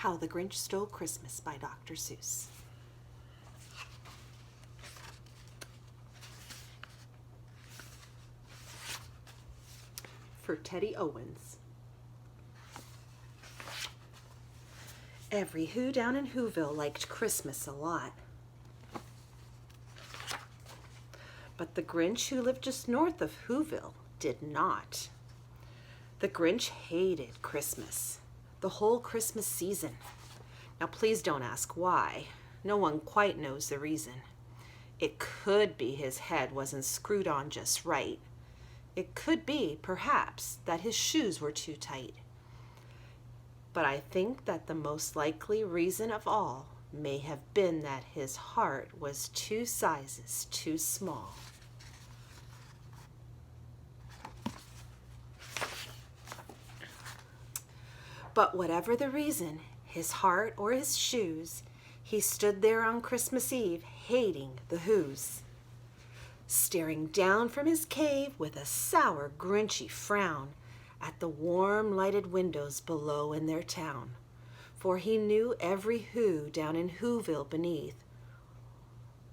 How the Grinch Stole Christmas by Dr. Seuss. For Teddy Owens. Every Who down in Whoville liked Christmas a lot. But the Grinch who lived just north of Whoville did not. The Grinch hated Christmas, the whole Christmas season. Now please don't ask why. No one quite knows the reason. It could be his head wasn't screwed on just right. It could be, perhaps, that his shoes were too tight. But I think that the most likely reason of all may have been that his heart was 2 sizes too small. But whatever the reason, his heart or his shoes, he stood there on Christmas Eve hating the Whos, staring down from his cave with a sour, grinchy frown at the warm lighted windows below in their town. For he knew every Who down in Whoville beneath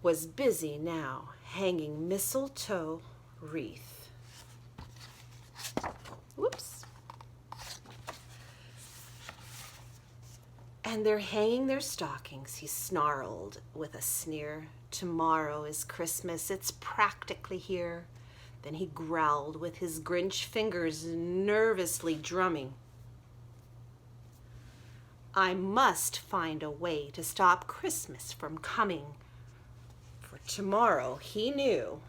was busy now hanging mistletoe wreath. Whoops. And they're hanging their stockings, he snarled with a sneer. Tomorrow is Christmas, it's practically here. Then he growled with his Grinch fingers nervously drumming. I must find a way to stop Christmas from coming. For tomorrow, he knew,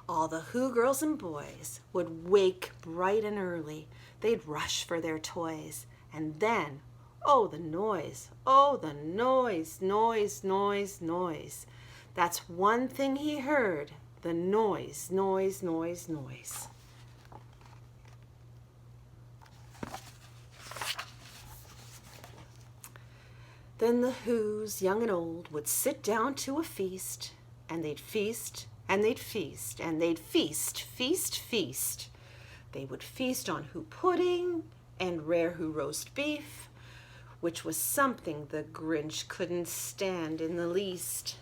all the Who girls and boys would wake bright and early. They'd rush for their toys. And then, oh, the noise. Oh, the noise, noise, noise, noise. That's one thing he heard. The noise, noise, noise, noise. Then the Whos, young and old, would sit down to a feast, and they'd feast, and they'd feast, and they'd feast, feast, feast. They would feast on Who pudding and rare Who roast beef, which was something the Grinch couldn't stand in the least.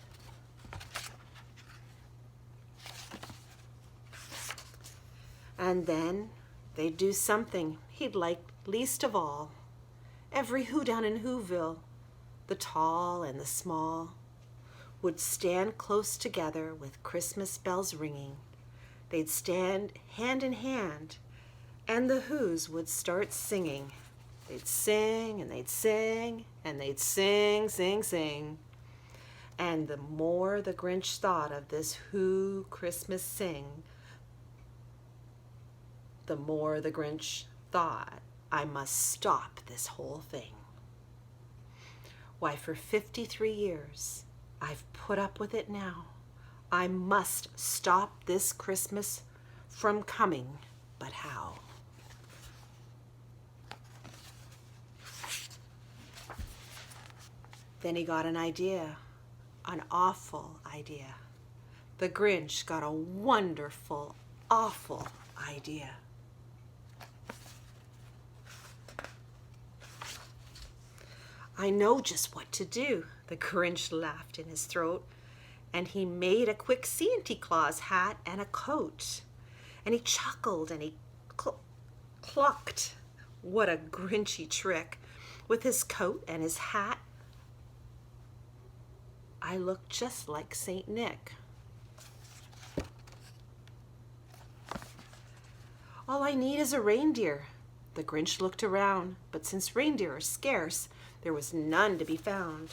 And then they'd do something he'd like least of all. Every Who down in Whoville, the tall and the small, would stand close together with Christmas bells ringing. They'd stand hand in hand, and the Whos would start singing. They'd sing, and they'd sing, and they'd sing, sing, sing. And the more the Grinch thought of this Who Christmas sing, the more the Grinch thought, I must stop this whole thing. Why, for 53 years, I've put up with it now. I must stop this Christmas from coming, but how? Then he got an idea, an awful idea. The Grinch got a wonderful, awful idea. I know just what to do, the Grinch laughed in his throat, and he made a quick Santa Claus hat and a coat. And he chuckled and he clucked. What a Grinchy trick. With his coat and his hat, I look just like Saint Nick. All I need is a reindeer. The Grinch looked around, but since reindeer are scarce, there was none to be found.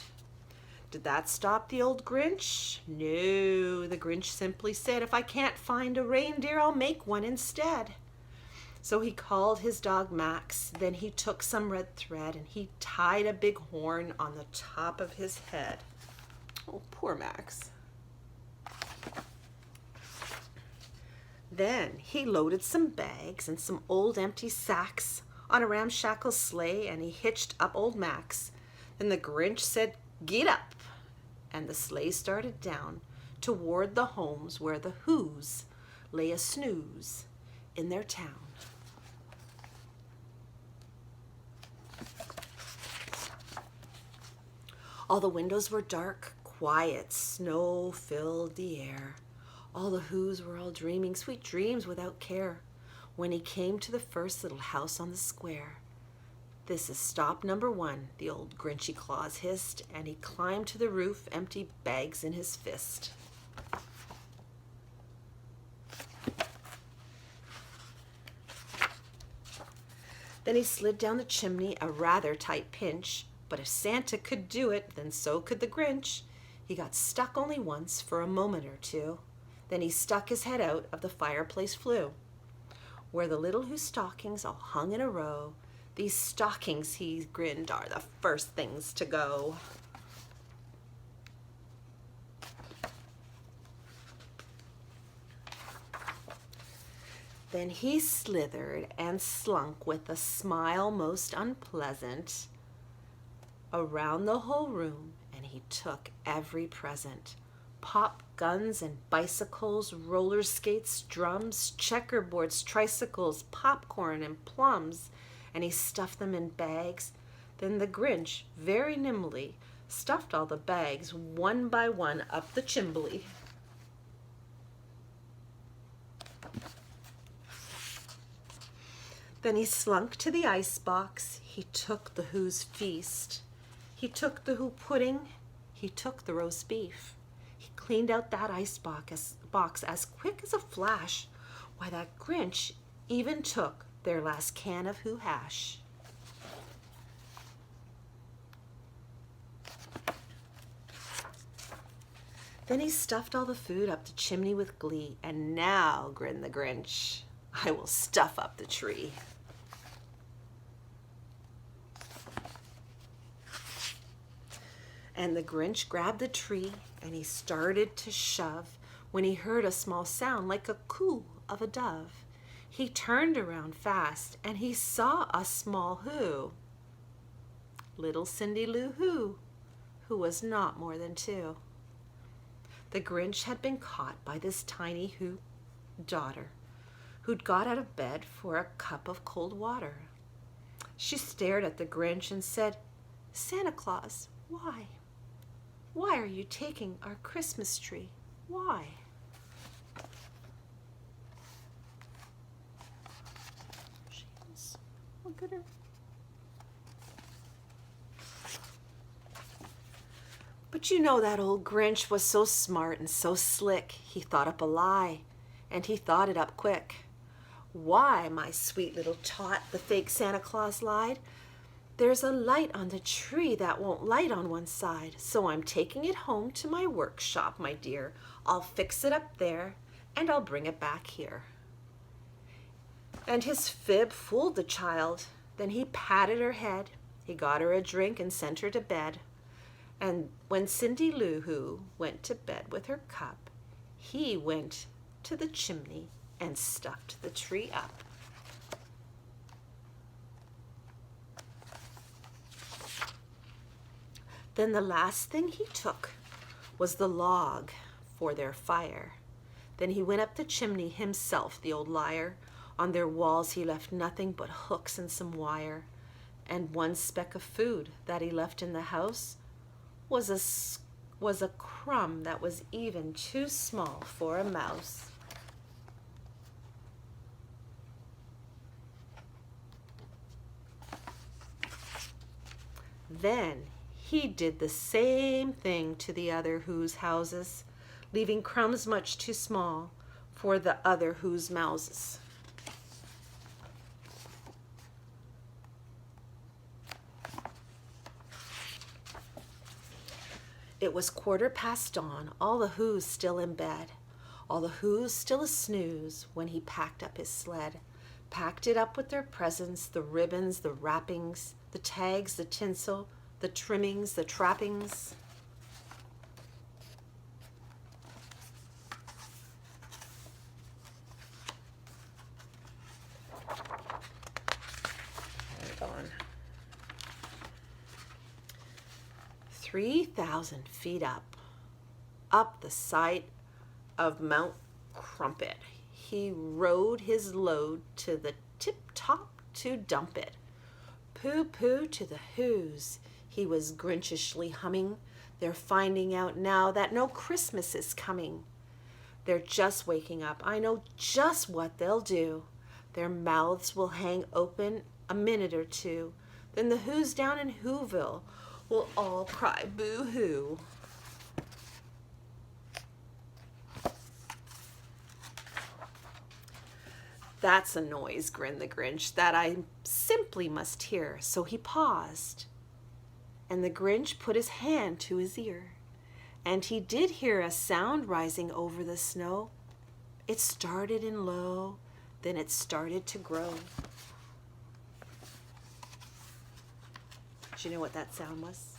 Did that stop the old Grinch? No, the Grinch simply said, if I can't find a reindeer, I'll make one instead. So he called his dog Max, then he took some red thread and he tied a big horn on the top of his head. Oh, poor Max. Then he loaded some bags and some old empty sacks on a ramshackle sleigh, and he hitched up old Max. Then the Grinch said, "Get up!" And the sleigh started down toward the homes where the Whos lay a snooze in their town. All the windows were dark, quiet, snow filled the air. All the Whos were all dreaming sweet dreams without care. When he came to the first little house on the square. "This is stop number 1, the old Grinchy Claus hissed, and he climbed to the roof, empty bags in his fist. Then he slid down the chimney, a rather tight pinch, but if Santa could do it, then so could the Grinch. He got stuck only once for a moment or two. Then he stuck his head out of the fireplace flue, where the little Who stockings all hung in a row. These stockings, he grinned, are the first things to go. Then he slithered and slunk with a smile most unpleasant around the whole room, and he took every present. Pop guns and bicycles, roller skates, drums, checkerboards, tricycles, popcorn and plums, and he stuffed them in bags. Then the Grinch, very nimbly, stuffed all the bags one by one up the chimbley. Then he slunk to the icebox. He took the Who's feast. He took the Who pudding. He took the roast beef. He cleaned out that icebox as quick as a flash. Why, that Grinch even took their last can of Who hash. Then he stuffed all the food up the chimney with glee. And now, grinned the Grinch, I will stuff up the tree. And the Grinch grabbed the tree and he started to shove when he heard a small sound like a coo of a dove. He turned around fast and he saw a small Who. Little Cindy Lou who was not more than 2. The Grinch had been caught by this tiny Who daughter who'd got out of bed for a cup of cold water. She stared at the Grinch and said, "Santa Claus, why? Why are you taking our Christmas tree? Why?" She is. Look at her. But you know that old Grinch was so smart and so slick, he thought up a lie, and he thought it up quick. "Why, my sweet little tot," the fake Santa Claus lied, "there's a light on the tree that won't light on one side, so I'm taking it home to my workshop, my dear. I'll fix it up there, and I'll bring it back here." And his fib fooled the child. Then he patted her head. He got her a drink and sent her to bed. And when Cindy Lou Who went to bed with her cup, he went to the chimney and stuffed the tree up. Then the last thing he took was the log for their fire. Then he went up the chimney himself, the old liar. On their walls he left nothing but hooks and some wire. And one speck of food that he left in the house was a crumb that was even too small for a mouse. Then he did the same thing to the other Who's houses, leaving crumbs much too small for the other Who's mouses. It was 1:15 dawn, all the Who's still in bed, all the Who's still a snooze when he packed up his sled, packed it up with their presents, the ribbons, the wrappings, the tags, the tinsel, the trimmings, the trappings. Hold on. 3,000 feet up the side of Mount Crumpet, he rode his load to the tip top to dump it. Pooh-pooh to the Who's. He was Grinchishly humming. They're finding out now that no Christmas is coming. They're just waking up. I know just what they'll do. Their mouths will hang open a minute or two. Then the Who's down in Whoville will all cry boo-hoo. That's a noise, grinned the Grinch, that I simply must hear. So he paused, and the Grinch put his hand to his ear, and he did hear a sound rising over the snow. It started in low, then it started to grow. Do you know what that sound was?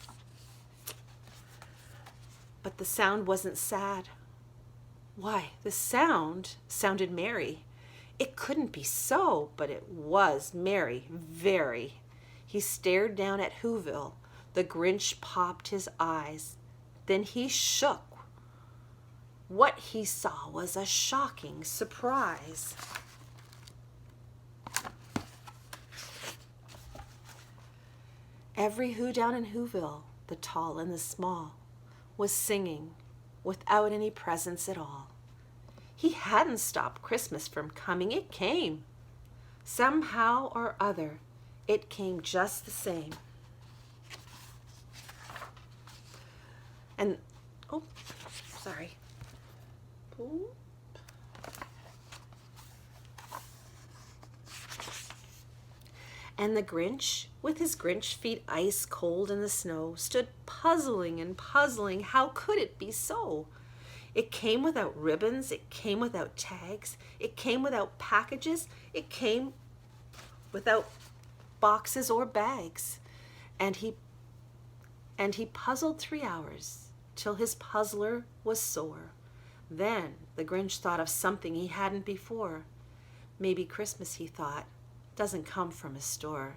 But the sound wasn't sad. Why, the sound sounded merry. It couldn't be so, but it was merry, very. He stared down at Whoville. The Grinch popped his eyes. Then he shook. What he saw was a shocking surprise. Every Who down in Whoville, the tall and the small, was singing without any presents at all. He hadn't stopped Christmas from coming. It came. Somehow or other, it came just the same. And, oh, sorry. Ooh. And the Grinch, with his Grinch feet ice cold in the snow, stood puzzling and puzzling. How could it be so? It came without ribbons, it came without tags, it came without packages, it came without boxes or bags. And he puzzled 3 hours till his puzzler was sore. Then the Grinch thought of something he hadn't before. Maybe Christmas, he thought, doesn't come from a store.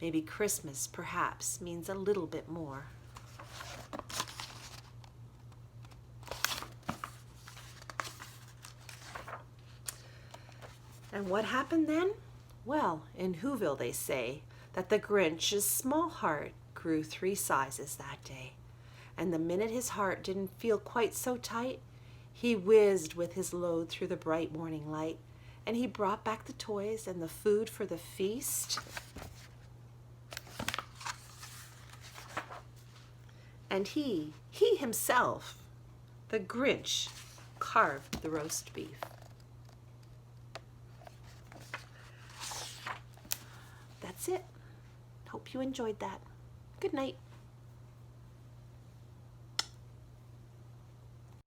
Maybe Christmas, perhaps, means a little bit more. And what happened then? Well, in Whoville they say that the Grinch's small heart grew 3 sizes that day. And the minute his heart didn't feel quite so tight, he whizzed with his load through the bright morning light, and he brought back the toys and the food for the feast. And he himself, the Grinch, carved the roast beef. That's it. Hope you enjoyed that. Good night.